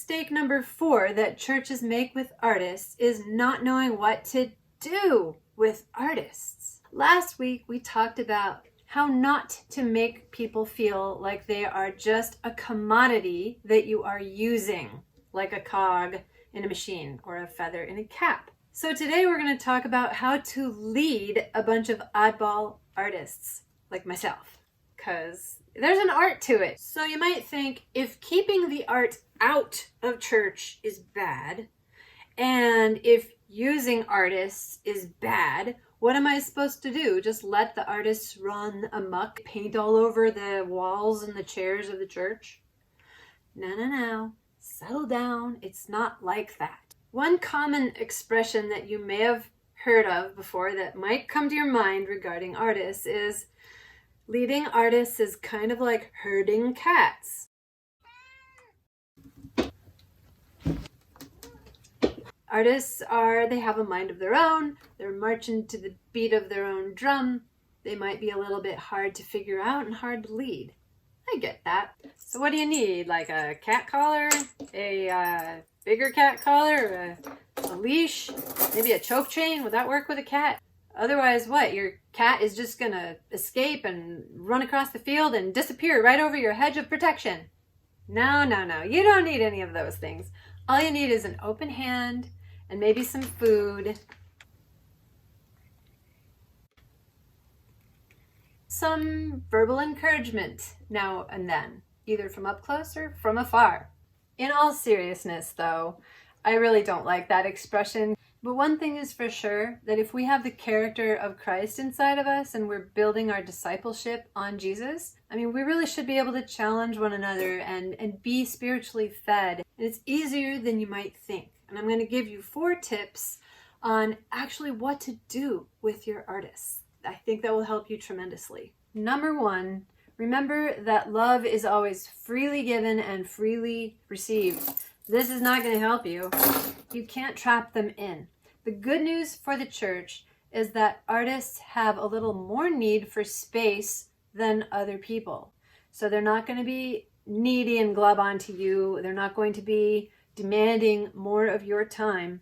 mistake number 4 that churches make with artists is not knowing what to do with artists. Last week, we talked about how not to make people feel like they are just a commodity that you are using, like a cog in a machine or a feather in a cap. So today we're going to talk about how to lead a bunch of oddball artists like myself, because there's an art to it. So you might think, if keeping the art out of church is bad, and if using artists is bad, what am I supposed to do? Just let the artists run amok, paint all over the walls and the chairs of the church? No. Settle down. It's not like that. One common expression that you may have heard of before that might come to your mind regarding artists is, leading artists is kind of like herding cats. Artists they have a mind of their own. They're marching to the beat of their own drum. They might be a little bit hard to figure out and hard to lead. I get that. So what do you need? Like a cat collar? A bigger cat collar? A leash? Maybe a choke chain? Would that work with a cat? Otherwise, what? Your cat is just gonna escape and run across the field and disappear right over your hedge of protection. No. You don't need any of those things. All you need is an open hand and maybe some food. Some verbal encouragement now and then, either from up close or from afar. In all seriousness, though, I really don't like that expression. But one thing is for sure, that if we have the character of Christ inside of us and we're building our discipleship on Jesus, we really should be able to challenge one another and be spiritually fed. And it's easier than you might think. And I'm going to give you 4 tips on actually what to do with your artists. I think that will help you tremendously. Number 1, remember that love is always freely given and freely received. This is not going to help you. You can't trap them in. The good news for the church is that artists have a little more need for space than other people. So they're not going to be needy and glub onto you. They're not going to be demanding more of your time.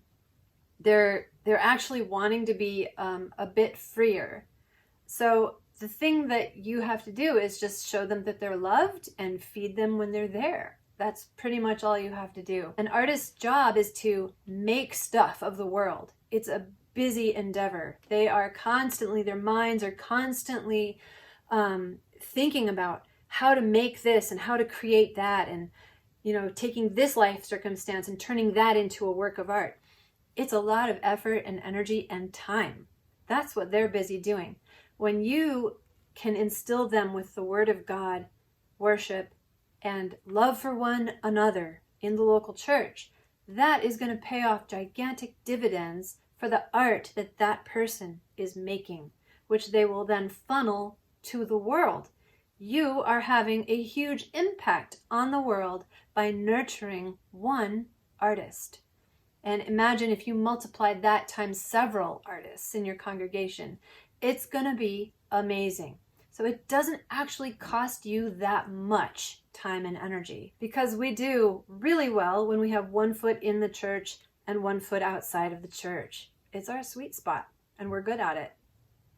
They're actually wanting to be a bit freer. So the thing that you have to do is just show them that they're loved and feed them when they're there. That's pretty much all you have to do. An artist's job is to make stuff of the world. It's a busy endeavor. Their minds are constantly thinking about how to make this and how to create that, and taking this life circumstance and turning that into a work of art. It's a lot of effort and energy and time. That's what they're busy doing. When you can instill them with the Word of God, worship, and love for one another in the local church, that is going to pay off gigantic dividends for the art that person is making, which they will then funnel to the world. You are having a huge impact on the world by nurturing one artist. And imagine if you multiplied that times several artists in your congregation. It's going to be amazing. So it doesn't actually cost you that much time and energy, because we do really well when we have one foot in the church and one foot outside of the church. It's our sweet spot and we're good at it.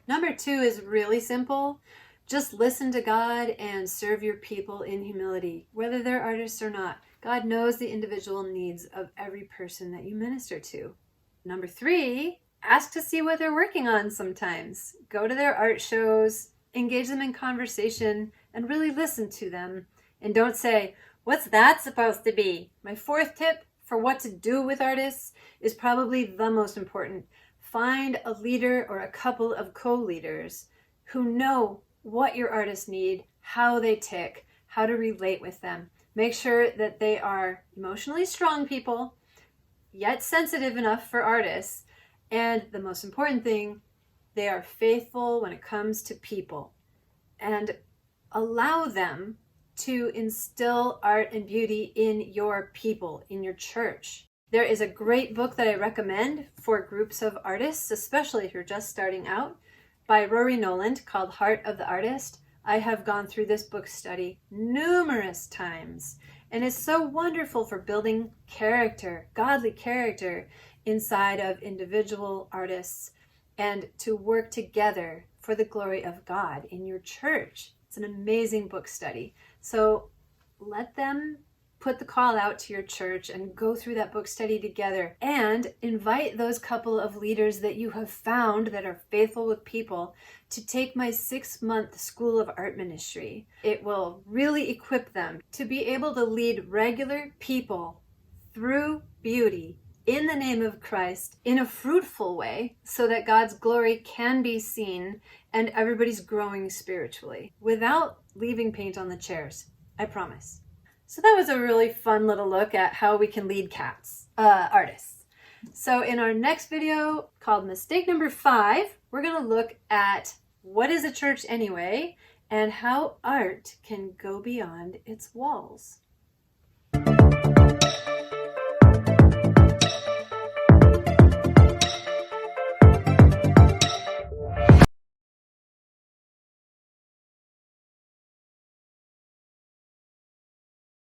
Number 2 is really simple. Just listen to God and serve your people in humility, whether they're artists or not. God knows the individual needs of every person that you minister to. Number 3, ask to see what they're working on sometimes. Go to their art shows, engage them in conversation, and really listen to them. And don't say, "What's that supposed to be?" My 4th tip for what to do with artists is probably the most important. Find a leader or a couple of co-leaders who know what your artists need, how they tick, how to relate with them. Make sure that they are emotionally strong people, yet sensitive enough for artists. And the most important thing, they are faithful when it comes to people. And allow them to instill art and beauty in your people, in your church. There is a great book that I recommend for groups of artists, especially if you're just starting out, by Rory Noland, called Heart of the Artist. I have gone through this book study numerous times, And it's so wonderful for building character, godly character, inside of individual artists, and to work together for the glory of God in your church. It's an amazing book study. So let them put the call out to your church and go through that book study together, and invite those couple of leaders that you have found that are faithful with people to take my 6-month School of Art Ministry. It will really equip them to be able to lead regular people through beauty in the name of Christ in a fruitful way, so that God's glory can be seen and everybody's growing spiritually without leaving paint on the chairs. I promise. So that was a really fun little look at how we can lead artists. So in our next video called Mistake Number 5, we're going to look at what is a church anyway and how art can go beyond its walls.